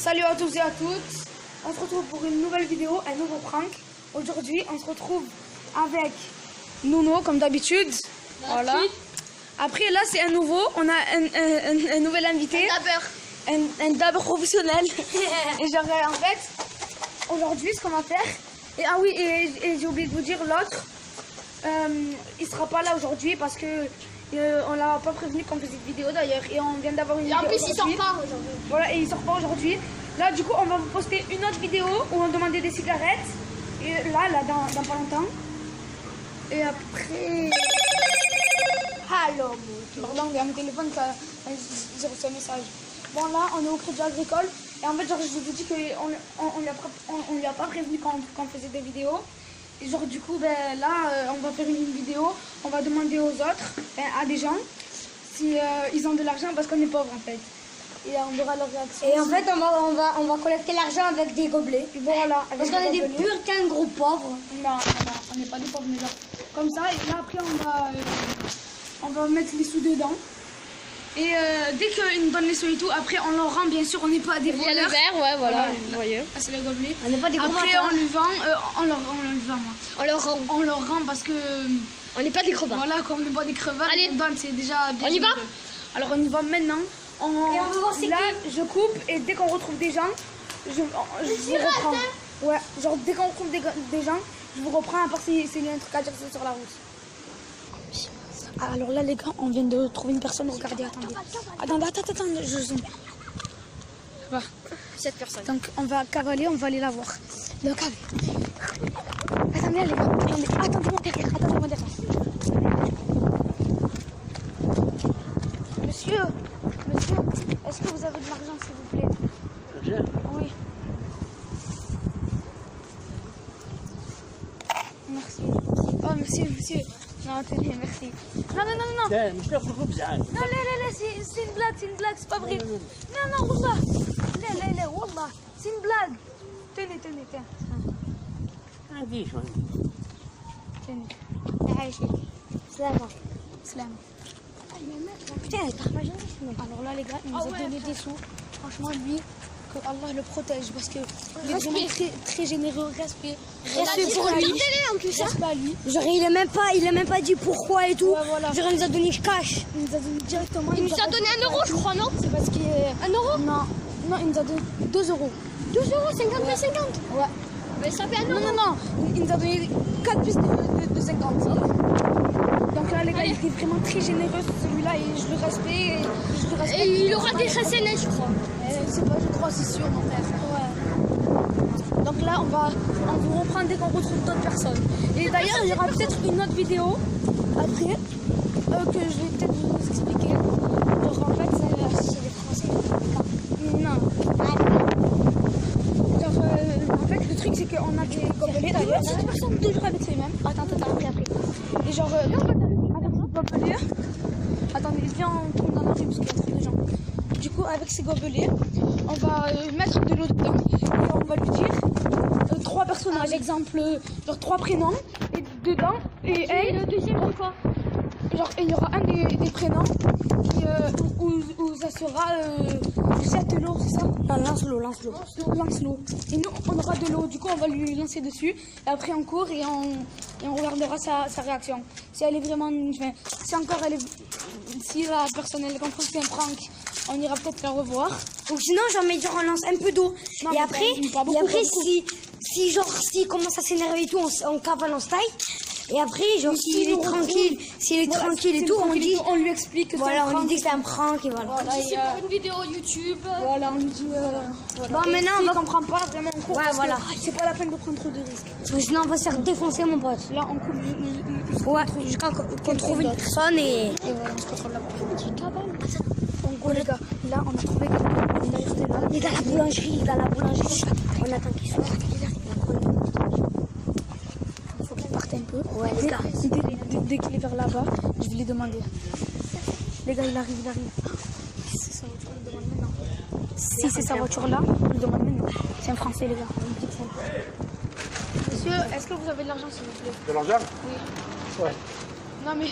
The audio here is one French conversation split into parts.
Salut à tous et à toutes. On se retrouve pour une nouvelle vidéo, un nouveau prank. Aujourd'hui, on se retrouve avec Nono, comme d'habitude. Voilà. Après, là, c'est un nouveau. On a un nouvel invité. Un dabber professionnel. Et genre, en fait, aujourd'hui, ce qu'on va faire... Et, ah oui, et j'ai oublié de vous dire, l'autre, il sera pas là aujourd'hui parce que... on l'a pas prévenu qu'on faisait cette vidéo d'ailleurs et on vient d'avoir une vidéo. En plus il sort pas aujourd'hui. Voilà, et il sort pas aujourd'hui. Là du coup on va vous poster une autre vidéo où on demandait des cigarettes. Et là dans pas longtemps. Et après... Allô. Pardon, il y a mon téléphone qui j'ai reçu un message. Bon là on est au Crédit Agricole. Et en fait genre je vous dis qu'on lui a pas prévenu qu'on faisait des vidéos. Et genre du coup ben là on va faire une vidéo, on va demander aux autres, à des gens si ils ont de l'argent parce qu'on est pauvres en fait. Et on verra leur réaction. Et en fait on va collecter l'argent avec des gobelets. Voilà. Parce qu'on est des putains de gros pauvres. Non, on n'est pas des pauvres mais genre comme ça. Et là après on va mettre les sous dedans. Et dès qu'ils nous donnent les sous et tout, après on leur rend, bien sûr, on n'est pas des voleurs. Il y a le verre, ouais, voilà. Vous voyez. Ah, c'est le gobelet. On n'est pas des gros après bâtards. on lui vend, on leur vend, moi. On leur rend parce que... On n'est pas des crevards. Voilà, quand on n'est pas des crevards, allez, c'est déjà bien. On y va. Alors on y va maintenant. Et on va voir c'est là, qui. je coupe et dès qu'on retrouve des gens, je vous reprends. Ouais, genre dès qu'on retrouve des gens, je vous reprends à part s'il y a un truc à dire sur la route. Alors là les gars, on vient de trouver une personne, regardez, attends, je zoome. Voilà. Cette personne. Donc on va cavaler, on va aller la voir. Le cave. Attendez là les gars, attendez-moi derrière. Monsieur, est-ce que vous avez de l'argent s'il vous plaît? L'argent? Oui. Merci. Oh monsieur. Non, tenez, merci. Non. Tiens, مش تاخذ بزعل. Non, là, c'est une blague, c'est pas vrai. Non, wallah. Là, wallah, c'est une blague. Tenez, tiens. عادي شوي. Tenez. عايشة. Salam. Putain, Alors là, les gars, il nous a donné des sous. Franchement, lui, que Allah le protège parce que il est vraiment très généreux. Respect pour lui. en plus. Respect à lui. Genre il a même pas dit pourquoi et tout. Ouais, voilà. Genre il nous a donné cash. Il nous a donné directement. Il nous a donné 1 euro je crois, non? C'est parce qu'il est... 1 euro? Non, il nous a donné 2 euros. 2 euros, 50 Ouais. 50. Ouais. Mais ça fait 1 euro. Non. Il nous a donné 4 plus de 50. Donc là, les gars, il était vraiment très généreux celui-là et je le respecte. Et il aura des SNS je crois. C'est pas, je crois, c'est sûr, mon frère. Ouais. Donc là, on vous reprend dès qu'on retrouve d'autres personnes. Et d'ailleurs, il y aura peut-être une autre vidéo après que je vais peut-être vous expliquer. Genre, en fait, c'est les Français. Non. Genre, en fait, le truc, c'est qu'on a des gobelets d'ailleurs. Cette personne toujours avec ces mêmes. Attends, après. Et genre, gobelets. Attendez, viens, on tourne dans la rue parce qu'il y a trop de gens. Du coup, avec ces gobelets, on va mettre de l'eau dedans. Et on va lui dire 3 personnages. Exemple, genre 3 prénoms. Et dedans, et elle. Le deuxième c'est quoi? Genre, il y aura un des prénoms où ça sera jette l'eau, c'est ça? Non, lance l'eau. Lance l'eau. Et nous, on aura de l'eau. Du coup, on va lui lancer dessus. Et après, on court et on regardera sa réaction. Si elle est vraiment... Si la personne elle comprend que c'est un prank, on ira peut-être la revoir. Ou sinon, genre, mais genre, on lance un peu d'eau. Non, Et mais après, s'il commence à s'énerver et tout, on cavale en style. Et après, genre, s'il est tranquille et tout, on lui explique que voilà, c'est un on prank. lui dit que c'est un prank et voilà. C'est pour une vidéo YouTube. Voilà, on lui dit... Bon, maintenant, on on va... comprend pas vraiment, on court. Ouais, parce voilà. que c'est pas la peine de prendre trop de risques. Sinon, on va se faire défoncer, mon pote. Là, on coupe... Ouais, jusqu'à qu'on trouve une personne et... Et voilà, on se retrouve là-bas. En gros, les gars, là, on a trouvé quelqu'un. On est resté là. Il est dans la boulangerie, On attend qu'il sorte. Il faut qu'il parte un peu. Ouais, les gars. Dès qu'il est vers là-bas, je vais lui demander. Les gars, il arrive. Si c'est sa voiture, il demande maintenant. Si c'est sa voiture là, il demande maintenant. C'est un Français, les gars. On me dit que c'est un Français. Monsieur, est-ce que vous avez de l'argent, s'il vous plaît? De l'argent? Oui. Ouais. Non, mais...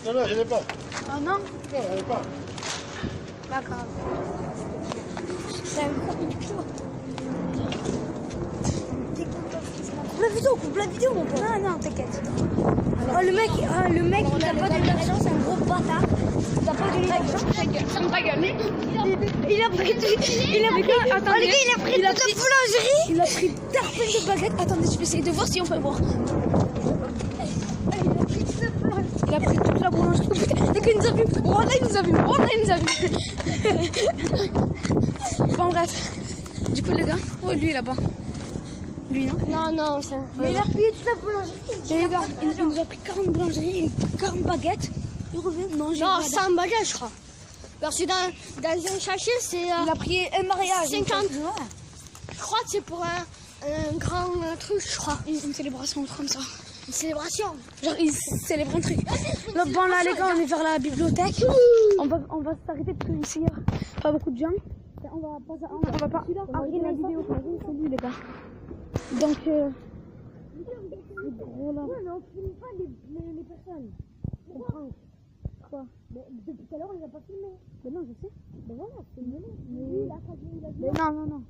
Non, je n'ai pas. Ah non? Non, je n'ai pas. D'accord. C'est un gros picture. Coupe la vidéo, mon pote. Non, t'inquiète. Oh, le mec, il a pas de l'argent, c'est un gros bâtard. Il a pas de l'argent. Ferme ta gueule. Il a pris toute la boulangerie. Il a pris plein de baguettes. Attendez, je vais essayer de voir si on peut voir. Il a pris toute la boulangerie. Putain, il nous a vu. Voilà, il nous a vu. Bon, bref. Du coup, les gars, oh, lui là-bas. Lui, non? Non, c'est un... Mais il a pris toute la boulangerie. Et les gars, il nous a pris 40 boulangeries et 40 baguettes. Il revient. Non, j'ai Non, pas 100 bagages, je crois. Parce que dans un sachet, c'est... Il a pris un mariage. 50. Ouais. Je crois que c'est pour un grand truc, je crois. Une célébration comme ça. Une célébration. Genre, ils célèbrent un truc. Donc, bon, là, les gars, on est vers la bibliothèque. On va s'arrêter parce qu'ici, il n'y a pas beaucoup de gens. On va pas arrêter la vidéo. C'est lui, les gars. Donc, gros là. Ouais, mais on filme pas les personnes. Quoi? Depuis tout à l'heure, on les a pas filmés. Mais non, je sais. Ben voilà, c'est une monnaie. Mais- Il a pas dit, il a dit. Mais non.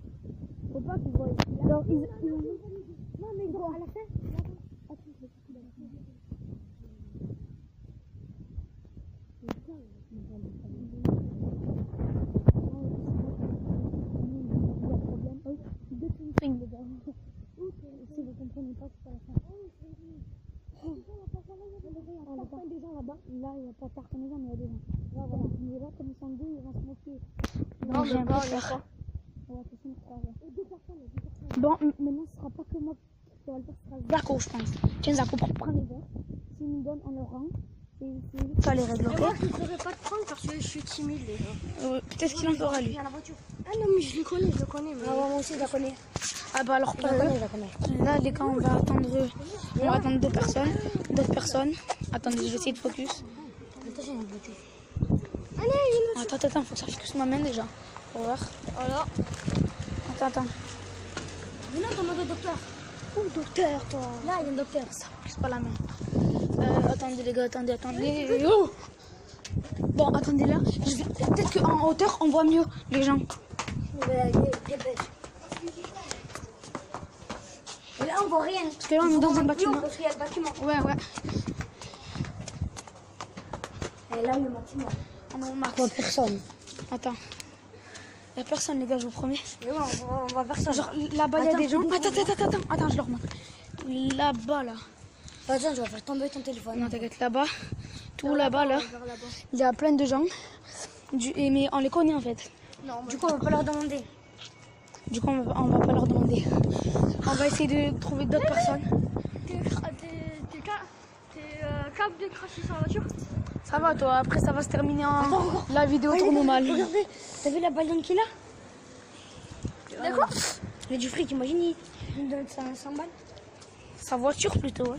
Faut pas qu'ils voient. Donc, Non, mais bon, à la fin. Si vous comprenez pas, c'est pas la fin. Des gens là-bas. Là, il n'y a pas de personne, mais il y a des gens. Là, voilà. Mais là, comme ils sont deux, ils vont se moquer. Non, j'ai mais un pas, peu il y a peur. pas. Ouais, c'est ça, ouais. Bon, maintenant, ce sera pas que moi qui va le faire, ce sera Zako, je pense. Tiens, Zako, prends les verres. S'ils nous donnent, on leur rend. C'est juste ça les règles, Mais ok? moi, je ne ferai pas de prank parce que je suis timide, les gars. Peut-être qu'il en fera, lui. la voiture. Ah non, mais je le connais, Mais... Ah, moi aussi, je la connais. Ah, bah alors, Je la connais. là, les gars, on va attendre deux personnes. D'autres personnes. Attendez, je vais essayer de focus. Attention, la voiture. Attends, faut que ça focus ma main déjà. Pour voir. Voilà. Attends. Mais non, t'as demandé au docteur. Oh, docteur, toi. Là, il y a un docteur. Ça focus pas la main. Attendez, les gars, attendez. Oh. Bon, attendez là. Peut-être qu'en hauteur, on voit mieux les gens. Et là, on voit rien. Parce que là, on est dans un bâtiment. Parce qu'il y a le bâtiment. Ouais. Et là, le bâtiment. On est au max. Il n'y a personne. Attends. Il n'y a personne, les gars, je vous promets. Mais non, on va faire ça. Genre, là-bas, il y a Attends, des gens. attends. Attends, je leur montre. Là-bas, là. Attends, je vais faire tomber ton téléphone. Non, t'inquiète, là-bas. Tout là-bas, là. Il y a plein de gens. Mais on les connaît, en fait. Non, du coup, on va pas leur demander. Du coup, on va pas leur demander. On va essayer de trouver d'autres personnes. T'es capable de cracher sur la voiture? Ça va, toi. Après, ça va se terminer en... La vidéo tourne mal. Regardez, t'as vu la bagnole qu'il a? D'accord. Il a du fric, imagine, il me donne 100 balles. Sa voiture, plutôt, ouais.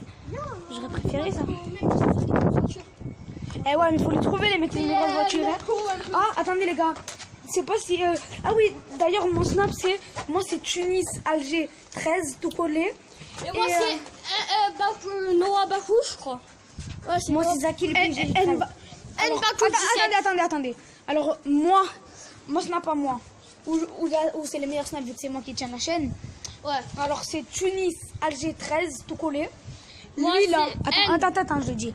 J'aurais préféré ça. Voiture. Eh ouais, mais il faut les trouver, les mecs, les numéros de voiture. Hein. Ah, attendez, les gars. C'est pas si... Ah oui, d'ailleurs, mon snap, c'est... Moi, c'est Tunis, Alger, 13, tout collé. Et moi, c'est Noah Bakou, je crois. Ouais, c'est Moi, c'est Zaki, le PG. Bakou, Attendez. Alors, moi, snap à moi. Ou c'est les meilleurs snaps, vu que c'est moi qui tiens la chaîne. Ouais. Alors, c'est Tunis, Alger, 13, tout collé. Moi, Lui, là... c'est Attends, je le dis.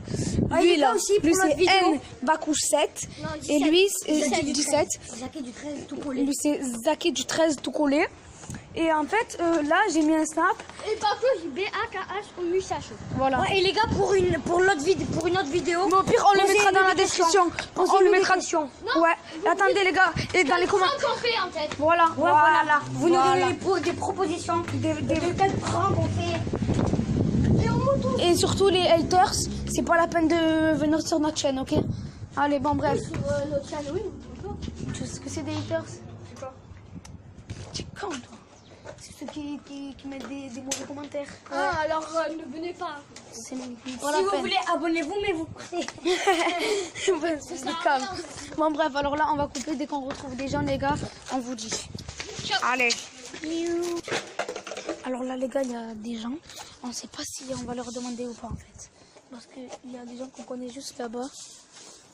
Ah, Lui, il est là, pas aussi pour lui, notre c'est vidéo. N, Bakouche 7. Non, Et 17. lui, 17 du 17. Zaki du 13, tout collé. Lui, c'est Zaki du 13, tout collé. Et en fait, là, j'ai mis un snap. Et Bakou, B-A-K-H ou Musache. Voilà. Ouais, et les gars, pour une autre vidéo. Mais au pire, on le mettra dans la description. On le mettra. Non. Ouais. Attendez, les gars. Et dans les commentaires. qu'on fait en tête. Voilà. Ouais, voilà. Vous nous Voilà. donnez des propositions. Des quel prank on fait. Et on monte Et surtout, les haters, c'est pas la peine de venir sur notre chaîne, ok? Allez, bon, bref. sur notre chaîne, oui. Tu sais ce que c'est des haters? C'est quoi? Tu es con, toi. C'est ceux qui mettent des mauvais commentaires. Ah, alors ne venez pas. C'est pas Si la vous peine. voulez, abonnez-vous, mais vous partez. Ouais, c'est calme. Bon, bref, alors là, on va couper dès qu'on retrouve des gens, les gars. On vous dit. Ciao. Allez. Alors là, les gars, il y a des gens. On ne sait pas si on va leur demander ou pas, en fait. Parce qu'il y a des gens qu'on connaît juste là-bas.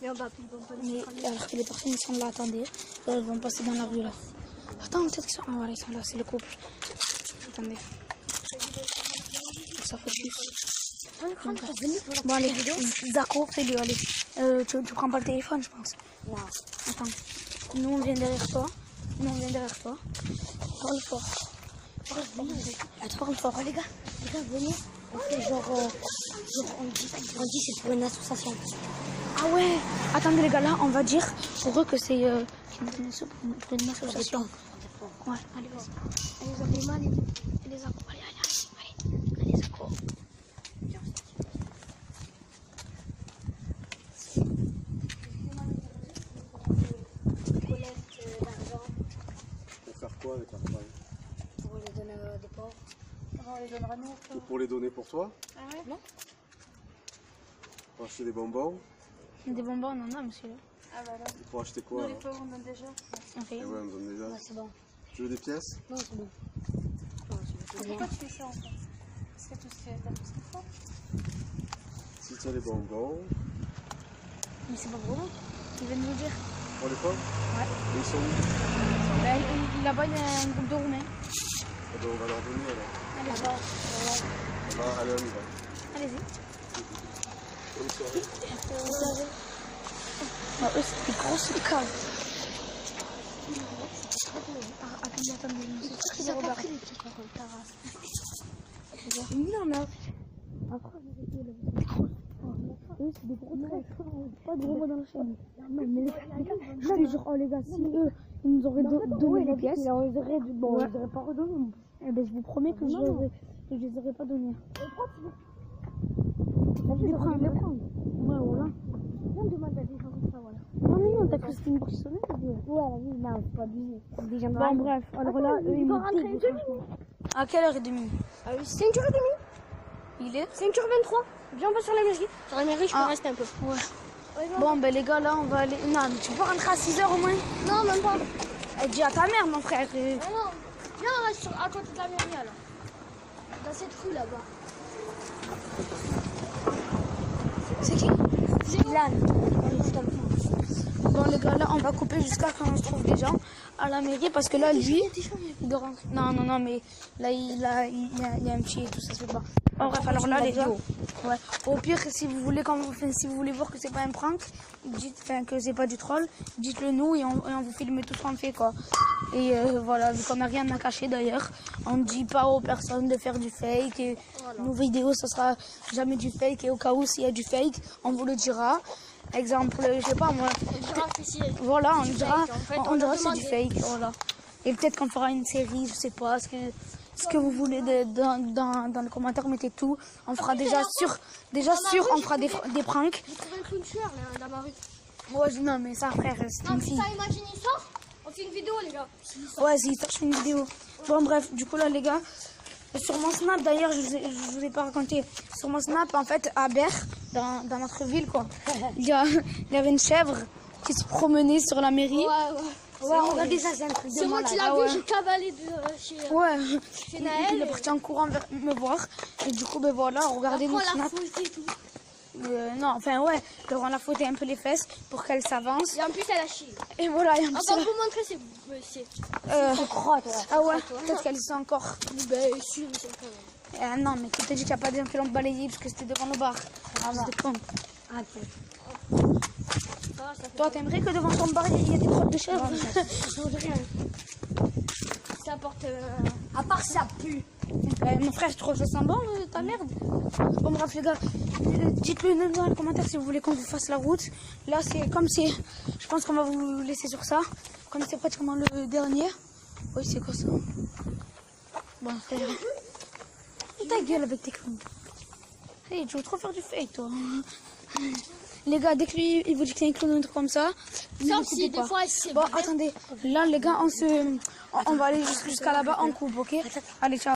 Mais on va plus bon pas Mais alors que les personnes ils sont là, attendez. Là, elles vont passer dans la rue là. Attends, peut-être qu'ils sont. Ah voilà, ils sont là, c'est le couple. Attendez. Ça fait chier. Bon allez, Zako, fais-le, allez. Tu prends pas le téléphone, je pense. Non. Attends. Nous on vient derrière toi. Parle fort. Parle fort. Les gars, venez. On fait on dit c'est pour une association. Ah ouais. Attendez les gars, là on va dire pour eux que c'est pour une association. Ouais, allez vas-y. Allez Zako, allez Zako, allez Zako. Pour faire quoi avec l'argent? Pour les donner à des pauvres. On les donnera nous. Ou pour les donner pour toi? Ah ouais. Non. Pour acheter des bonbons? Des bonbons, on en a monsieur. Ah bah là. Et pour acheter quoi là? pauvres on donne déjà. Ok. Et ouais, on me donne déjà. Ouais, c'est bon. Tu veux des pièces? Non, c'est bon. Pourquoi tu fais ça en fait? Parce que tu fais ce qu'il faut. Si tu as les bonbons, Mais c'est pas pour vous. Il vient de nous dire. pour les pauvres? Ouais. Et ils sont où? Là, là-bas, il y a un groupe de Roumains. Eh ben, on va leur donner alors. Allez, Allez, on y va. allez-y. Bonne soirée. Ah, eux, c'est des grosses caves. Attendez. Ils ont pas pris les petits Non, mais après, eux, c'est des gros traîtres. Pas de gros mots dans la chaîne. Non, mais les gars, oh les gars, si eux, ils nous auraient donné les pièces, ils auraient pas redonné. Eh ben, je vous promets que je les aurais pas donnés. Je les prends. Ouais, voilà. Viens demander à des gens comme ça, voilà. Non, t'as cru que c'était une brissonnette? Ouais, vas-y, non, c'est pas abusé. C'est des gens de Bon, mal. bref, alors là, eux, ils m'ont dit. À quelle heure et demie? 5h30. Il est 5h23. Viens, on va sur la mairie. Sur la mairie, je peux Ah. rester un peu. Ouais. Bon, ben les gars, là, on va aller. Non, mais tu peux rentrer à 6h au moins? Non, même pas. Dis à ta mère, mon frère. Non, non. Viens, on reste à côté de la mairie, alors. Dans cette rue, là-bas. C'est qui? C'est Ilan. Bon, les gars, là, on va couper jusqu'à quand on se trouve des gens à la mairie parce que là, lui, il doit rentrer. Non, mais là, il y a un petit et tout ça, se fait pas. Bon, bref, alors là, les gars, ouais. Au pire, si vous voulez voir que c'est pas un prank, que c'est pas du troll, dites-le nous et on vous filme tout ce qu'on fait, quoi. Et voilà, vu qu'on n'a rien à cacher d'ailleurs, on ne dit pas aux personnes de faire du fake. Et nos vidéos, ce sera jamais du fake. Et au cas où s'il y a du fake, on vous le dira. Exemple, je sais pas moi. Voilà, on dira c'est du fake. Voilà. Et peut-être qu'on fera une série, je sais pas, ce que vous voulez dans les commentaires, mettez tout. On fera déjà sûr, on fera des pranks. J'ai trouvé un clown tueur, là, dans ma rue. Ouais, non, mais ça, frère, c'est Non, une mais fille. ça, imagine, il sort. On fait une vidéo, les gars. Ouais, si, ça, je fais une vidéo. Bon, bref, du coup, là, les gars, sur mon Snap, d'ailleurs, je vous ai pas raconté. Sur mon Snap, en fait, à Berre, dans notre ville, quoi, il y avait une chèvre qui se promenait sur la mairie. Ouais, regardez ça, c'est un truc de C'est moi malade. qui l'ai vu, j'ai cavalé de chez... Ouais, Chez il Naël. est parti en courant vers me voir. Et du coup, ben voilà, regardez nos Après, on l'a Snap. fouetté et tout. Non, enfin, ouais, on l'a fouetté un peu les fesses pour qu'elle s'avance. Et en plus, elle a chié. Et voilà, et en On plus, va vous montrer, c'est... crotte, ah ouais, peut-être qu'elle sait encore. Ben, sûr, c'est quand même. Non, mais qui t'a dit qu'il n'y a pas des gens qui l'ont balayé parce que c'était devant le bar. C'était con. Ah, Toi, t'aimerais que devant ton bar, il y ait des crottes de chèvre? ça change rien. Ça apporte... À part ça pue. Mon frère, je trouve ça bon, ta merde. Bon, bref, les gars, dites-le dans les commentaires si vous voulez qu'on vous fasse la route. Là, je pense qu'on va vous laisser sur ça. Comme c'est pratiquement le dernier. Oui, c'est quoi ça? Bon, frère. Ta gueule avec tes clowns. Hey, tu veux trop faire du fake, toi. Les gars, dès que lui, il vous dit que c'est un clown ou un truc comme ça, Sauf si des fois, c'est bon, attendez. Là, les gars, on va aller jusqu'à là-bas en coupe, ok? Allez, ciao.